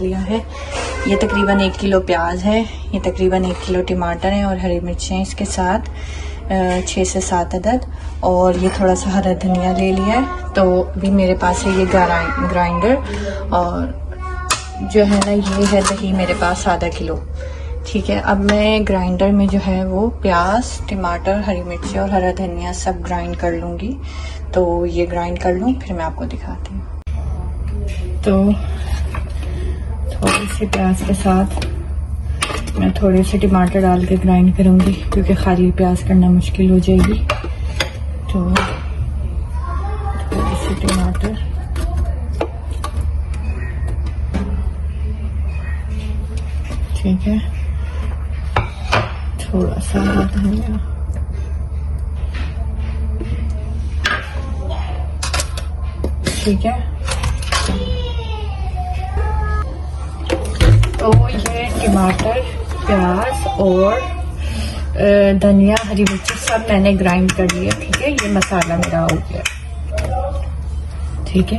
लिया है। ये तकरीबन 1 किलो प्याज है, ये तकरीबन 1 किलो टमाटर है और हरी मिर्चें इसके साथ 6 से 7 अदद, और ये थोड़ा सा हरा धनिया ले लिया है। तो अभी मेरे पास है ये ग्राइंडर, और जो है ना ये है दही मेरे पास आधा किलो। ठीक है, अब मैं ग्राइंडर में जो है वो प्याज, टमाटर, हरी मिर्ची और हरा धनिया सब ग्राइंड कर लूँगी। तो ये ग्राइंड कर लूँ, फिर मैं आपको दिखाती हूँ। तो थोड़ी सी प्याज के साथ मैं थोड़े से टमाटर डाल के ग्राइंड करूँगी, क्योंकि खाली प्याज करना मुश्किल हो जाएगी। तो थोड़ी सी टमाटर, ठीक है, थोड़ा सा धनिया, ठीक है। तो ये टमाटर, प्याज और धनिया, हरी मिर्ची सब मैंने ग्राइंड कर लिया। ठीक है, ये मसाला मेरा हो गया। ठीक है,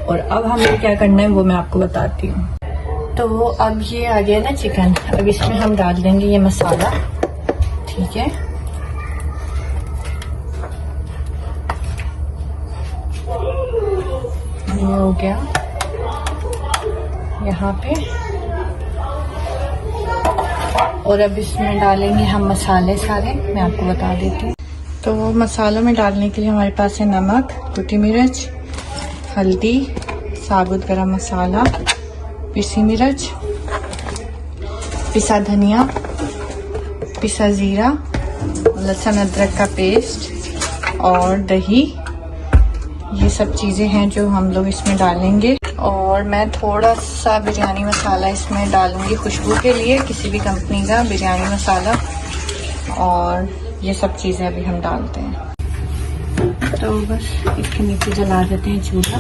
और अब हमें क्या करना है वो मैं आपको बताती हूँ। तो अब ये आ गया ना चिकन, अब इसमें हम डाल देंगे ये मसाला। ठीक है, ये हो गया यहाँ पे, और अब इसमें डालेंगे हम मसाले सारे, मैं आपको बता देती हूँ। तो मसालों में डालने के लिए हमारे पास है नमक, कुटी मिर्च, हल्दी, साबुत गरम मसाला, पिसी मिर्च, पिसा धनिया, पिसा जीरा, लहसुन अदरक का पेस्ट और दही। ये सब चीज़ें हैं जो हम लोग इसमें डालेंगे। और मैं थोड़ा सा बिरयानी मसाला इसमें डालूंगी खुशबू के लिए, किसी भी कंपनी का बिरयानी मसाला। और ये सब चीज़ें अभी हम डालते हैं। तो बस इसके नीचे जला देते हैं चूल्हा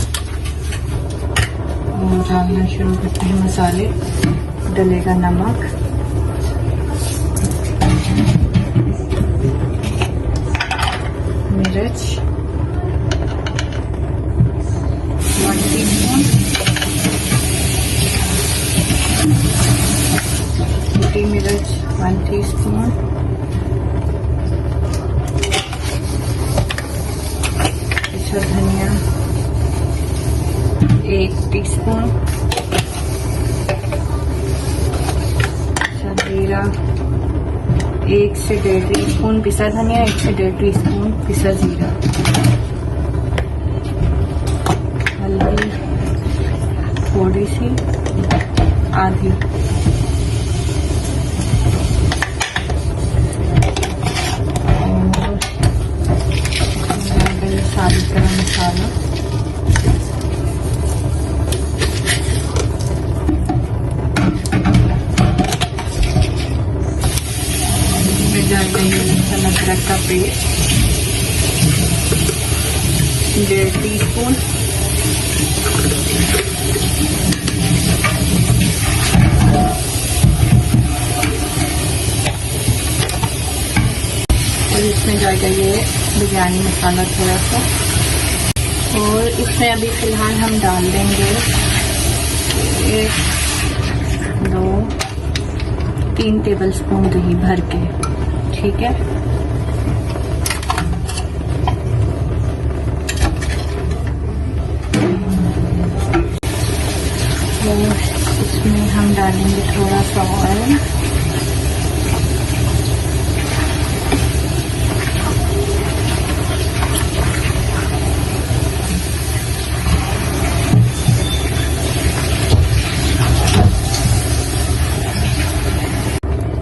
और डालना शुरू करते हैं मसाले। डलेगा नमक, मिर्च 1 टीस्पून, कुटी मिर्च 1 टीस्पून, पिसा धनिया 1 टीस्पून, जीरा 1 से 1.5 टीस्पून, पिसा धनिया 1 से 1.5 टीस्पून, पिसा जीरा, हल्दी थोड़ी सी, आधी, और साबुत गरम मसाला, डाल देंगे लहसुन अदरक का पेस्ट 1.5 टीस्पून, और इसमें जाएगा ये बिरयानी मसाला थोड़ा सा। और इसमें अभी फ़िलहाल हम डाल देंगे 1, 2, 3 टेबलस्पून दही भर के। ठीक है, और इसमें हम डालेंगे थोड़ा सा ऑयल,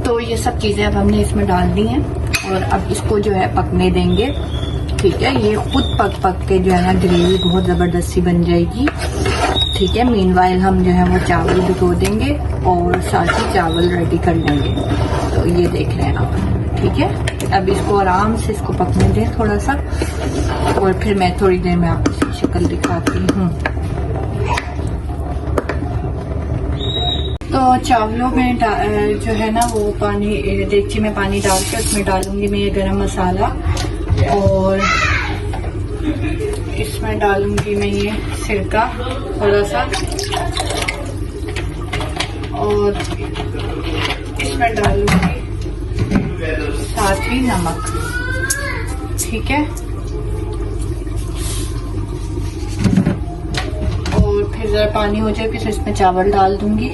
तो ये सब चीज़ें अब हमने इसमें डाल दी हैं और अब इसको जो है पकने देंगे। ठीक है, ये खुद पक के जो है ना ग्रेवी बहुत ज़बरदस्त सी बन जाएगी। ठीक है, मीनवाइल हम जो है वो चावल भिगो देंगे और साथ ही चावल रेडी कर लेंगे। तो ये देख लें आप। ठीक है, अब इसको आराम से इसको पकने दें थोड़ा सा, और फिर मैं थोड़ी देर में आपको इसकी शक्ल दिखाती हूँ। तो चावलों में जो है ना वो पानी, देगची में पानी डाल के उसमें डालूंगी मैं ये गरम मसाला और इसमें डालूंगी मैं ये सिरका थोड़ा सा, और इसमें डालूंगी साथ ही नमक। ठीक है, और फिर जरा पानी हो जाए फिर इसमें चावल डाल दूंगी।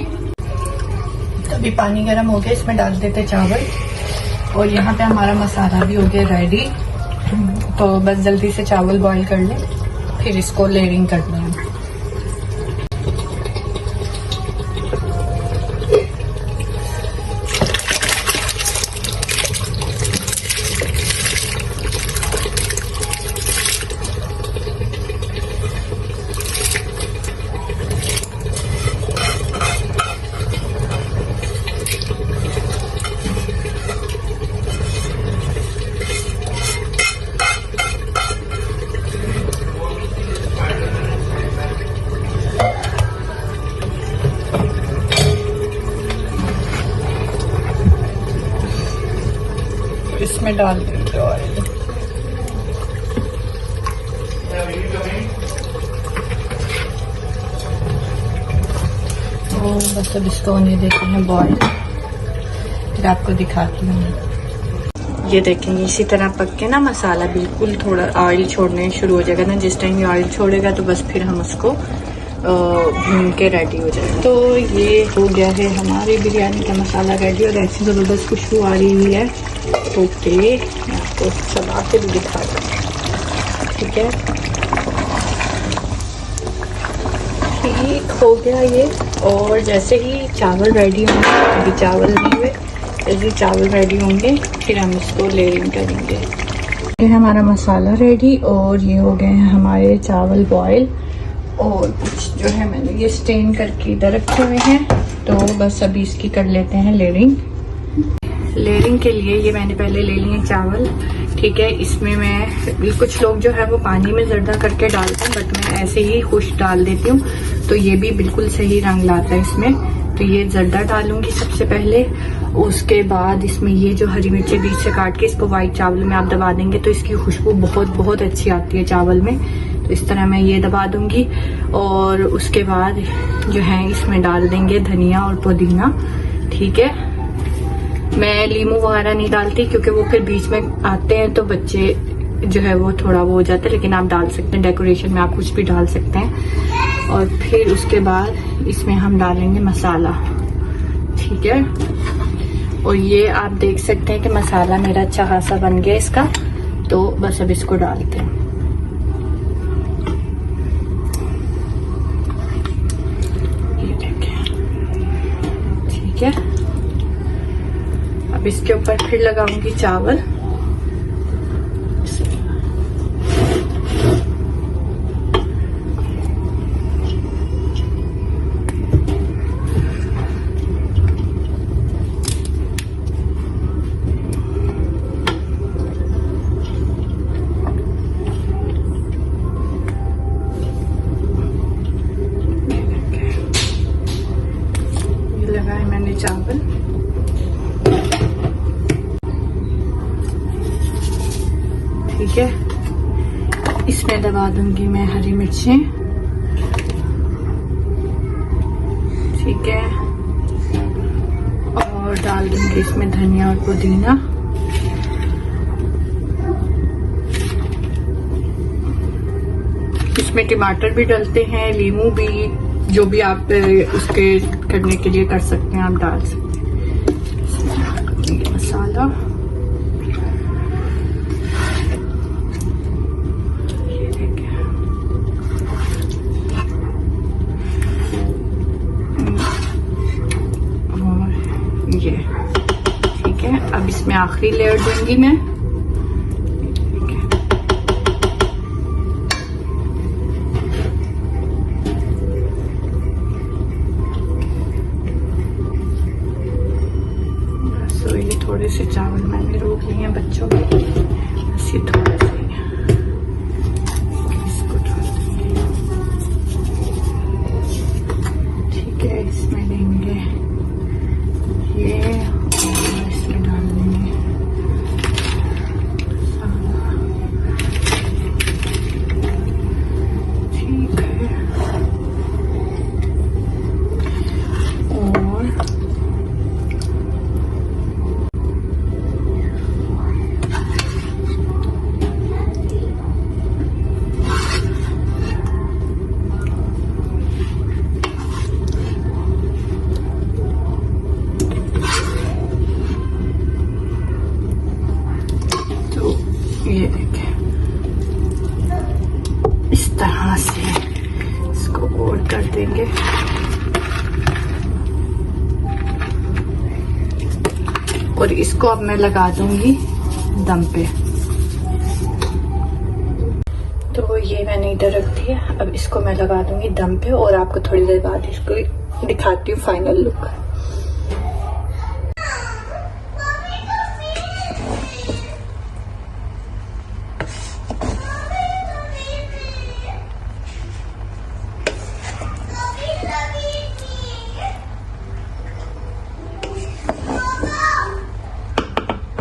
अभी पानी गर्म हो गया, इसमें डाल देते चावल। और यहाँ पे हमारा मसाला भी हो गया रेडी, तो बस जल्दी से चावल बॉईल कर लें, फिर इसको लेयरिंग कर लें। इसमें डाल देंगे ऑयल। तो बस अब इसको होने देते हैं बॉईल, फिर आपको दिखाती हूँ। ये देखेंगे इसी तरह पक के ना मसाला बिल्कुल थोड़ा ऑयल छोड़ने शुरू हो जाएगा ना, जिस टाइम ये ऑयल छोड़ेगा तो बस फिर हम उसको भून के रेडी हो जाएगा। तो ये हो गया है हमारी बिरयानी का मसाला रेडी, और ऐसी ज़बरदस्त खुशबू आ रही हुई है। ओके, मैं आपको चला के भी दिखा दूँ। ठीक है, ठीक हो गया ये। और जैसे ही चावल रेडी होंगे, अभी चावल नहीं हुए, जैसे चावल रेडी होंगे फिर हम इसको लेयरिंग करेंगे। ये है हमारा मसाला रेडी, और ये हो गए हैं हमारे चावल बॉयल। और कुछ जो है मैंने ये स्टेन करके इधर रखे हुए हैं, तो बस अभी इसकी कर लेते हैं लेयरिंग। लेयरिंग के लिए ये मैंने पहले ले लिए चावल। ठीक है, इसमें मैं कुछ लोग जो है वो पानी में जर्दा करके डालते हैं, बट मैं ऐसे ही खुश डाल देती हूँ, तो ये भी बिल्कुल सही रंग लाता है इसमें। तो ये जर्दा डालूंगी सबसे पहले, उसके बाद इसमें ये जो हरी मिर्ची बीच से काट के इसको व्हाइट चावल में आप दबा देंगे तो इसकी खुशबू बहुत बहुत अच्छी आती है चावल में। तो इस तरह मैं ये दबा दूंगी, और उसके बाद जो है इसमें डाल देंगे धनिया और पुदीना। ठीक है, मैं लीमू वगैरह नहीं डालती क्योंकि वो फिर बीच में आते हैं तो बच्चे जो है वो थोड़ा वो हो जाता है, लेकिन आप डाल सकते हैं, डेकोरेशन में आप कुछ भी डाल सकते हैं। और फिर उसके बाद इसमें हम डालेंगे मसाला। ठीक है, और ये आप देख सकते हैं कि मसाला मेरा अच्छा खासा बन गया इसका, तो बस अब इसको डालते हैं। ये देखें, ठीक है, अब इसके ऊपर फिर लगाऊंगी चावल। लगाए मैंने चावल, ठीक है, इसमें दबा दूंगी मैं हरी मिर्चें। ठीक है, और डाल दूंगी इसमें धनिया और पुदीना। इसमें टमाटर भी डलते हैं, लीमू भी, जो भी आप उसके करने के लिए कर सकते हैं, आप डाल सकते हैं। ये मसाला, ये देखिए, और ये ठीक है। अब इसमें आखिरी लेयर दूंगी मैं। थोड़े से चावल मैंने रोक लिए हैं बच्चों के, बस ये थोड़ा सा इसको डाल देंगे। ठीक है, इसमें देंगे ये, और इसमें डाल देंगे देंगे। और इसको अब मैं लगा दूंगी दम पे। तो ये मैंने इधर रख दिया, अब इसको मैं लगा दूंगी दम पे और आपको थोड़ी देर बाद इसको दिखाती हूँ फाइनल लुक।